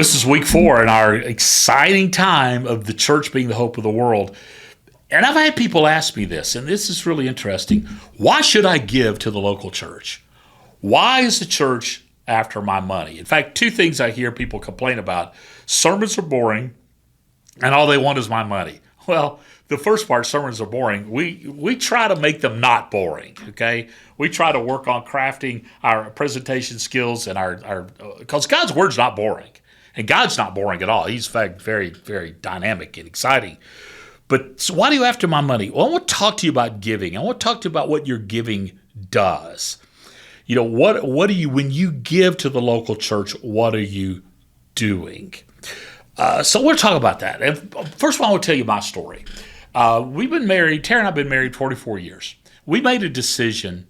This is week 4 in our exciting time of the church being the hope of the world. And I've had people ask me this, and this is really interesting. Why should I give to the local church? Why is the church after my money? In fact, 2 things I hear people complain about. Sermons are boring, and all they want is my money. Well, the first part, sermons are boring. We try to make them not boring, okay? We try to work on crafting our presentation skills and our because God's word's not boring. And God's not boring at all. He's, in fact, very, very dynamic and exciting. But so why do you after my money? Well, I want to talk to you about giving. I want to talk to you about what your giving does. You know, what do you, when you give to the local church, what are you doing? So we'll talk about that. And first of all, I want to tell you my story. We've been married, Tara and I have been married 44 years. We made a decision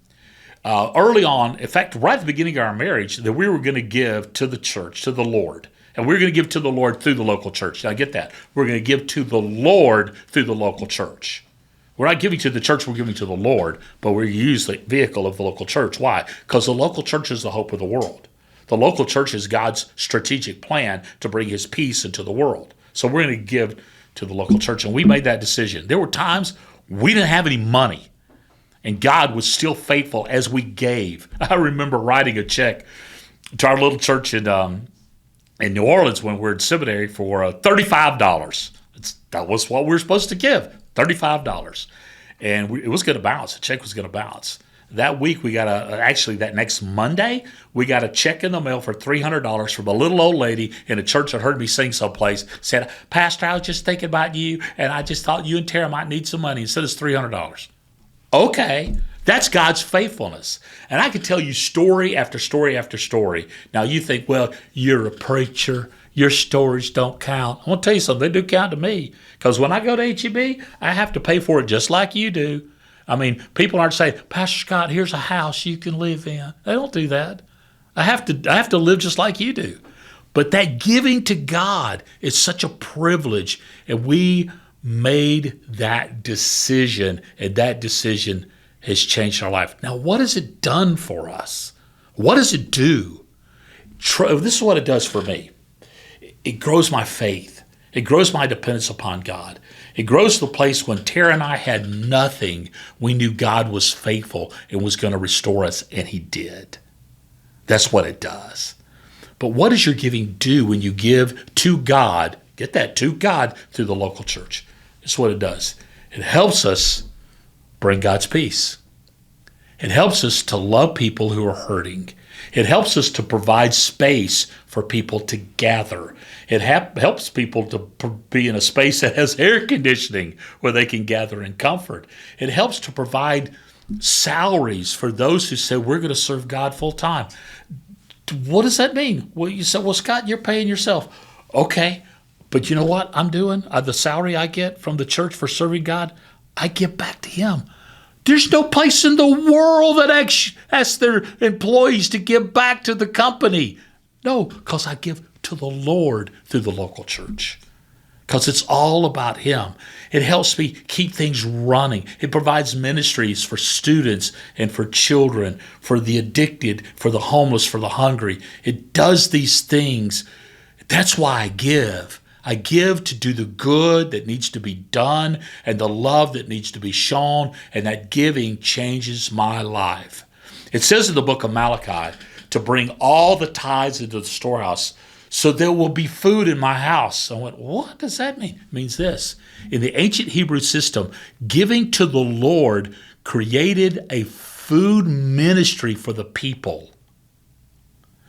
early on, in fact, right at the beginning of our marriage, that we were going to give to the church, to the Lord. And we're going to give to the Lord through the local church. Now get that. We're going to give to the Lord through the local church. We're not giving to the church, we're giving to the Lord, but we use the vehicle of the local church. Why? Because the local church is the hope of the world. The local church is God's strategic plan to bring his peace into the world. So we're going to give to the local church. And we made that decision. There were times we didn't have any money, and God was still faithful as we gave. I remember writing a check to our little church in New Orleans when we were in seminary for $35. That was what we were supposed to give, $35. And it was going to bounce. The check was going to bounce. That week, we got actually that next Monday, we got a check in the mail for $300 from a little old lady in a church that heard me sing someplace. Said, Pastor, I was just thinking about you, and I just thought you and Tara might need some money. And said it's $300. Okay. That's God's faithfulness. And I could tell you story after story after story. Now you think, well, you're a preacher. Your stories don't count. I want to tell you something. They do count to me. Because when I go to HEB, I have to pay for it just like you do. I mean, people aren't saying, Pastor Scott, here's a house you can live in. They don't do that. I have to live just like you do. But that giving to God is such a privilege. And we made that decision. And that decision has changed our life. Now, what has it done for us? What does it do? This is what it does for me. It grows my faith. It grows my dependence upon God. It grows to the place when Tara and I had nothing, we knew God was faithful and was going to restore us, and he did. That's what it does. But what does your giving do when you give to God? Get that, to God through the local church. That's what it does. It helps us bring God's peace. It helps us to love people who are hurting. It helps us to provide space for people to gather. It helps people to be in a space that has air conditioning where they can gather in comfort. It helps to provide salaries for those who say, we're going to serve God full time. What does that mean? Well, you say, well, Scott, you're paying yourself. Okay, but you know what I'm doing? The salary I get from the church for serving God, I give back to him. There's no place in the world that asks their employees to give back to the company. No, because I give to the Lord through the local church. Because it's all about him. It helps me keep things running. It provides ministries for students and for children, for the addicted, for the homeless, for the hungry. It does these things. That's why I give. I give to do the good that needs to be done and the love that needs to be shown, and that giving changes my life. It says in the book of Malachi to bring all the tithes into the storehouse so there will be food in my house. I went, what does that mean? It means this. In the ancient Hebrew system, giving to the Lord created a food ministry for the people.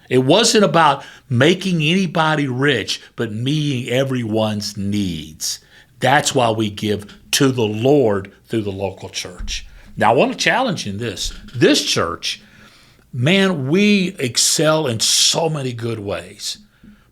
It wasn't about making anybody rich, but meeting everyone's needs. That's why we give to the Lord through the local church. Now, I want to challenge you in this. This church, man, we excel in so many good ways.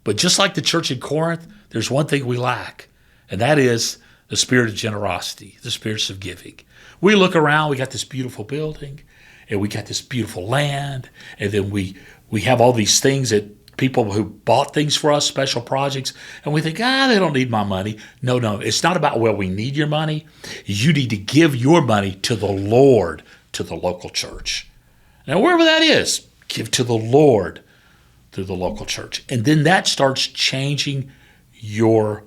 But just like the church in Corinth, there's one thing we lack, and that is the spirit of generosity, the spirits of giving. We look around, we got this beautiful building, and we got this beautiful land, and then we have all these things that people who bought things for us, special projects, and we think, they don't need my money. No, it's not about, well, we need your money. You need to give your money to the Lord, to the local church. Now, wherever that is, give to the Lord. through the local church. And then that starts changing your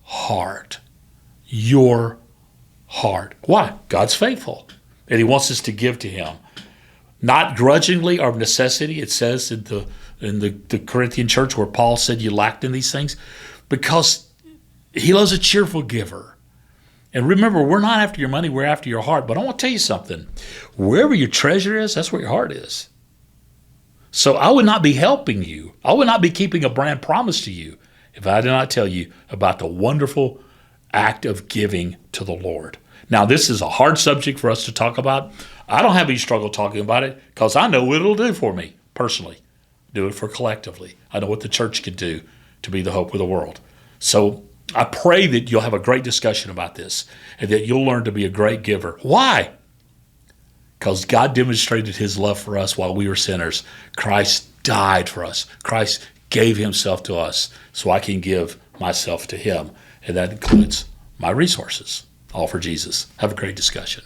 heart. Your heart. Why? God's faithful. And he wants us to give to him. Not grudgingly or of necessity, it says in the Corinthian church where Paul said you lacked in these things, because he loves a cheerful giver. And remember, we're not after your money, we're after your heart. But I want to tell you something. Wherever your treasure is, that's where your heart is. So I would not be helping you. I would not be keeping a brand promise to you if I did not tell you about the wonderful act of giving to the Lord. Now, this is a hard subject for us to talk about. I don't have any struggle talking about it because I know what it'll do for me personally. Do it for collectively. I know what the church can do to be the hope of the world. So I pray that you'll have a great discussion about this and that you'll learn to be a great giver. Why? Because God demonstrated his love for us while we were sinners. Christ died for us. Christ gave himself to us so I can give myself to him. And that includes my resources, all for Jesus. Have a great discussion.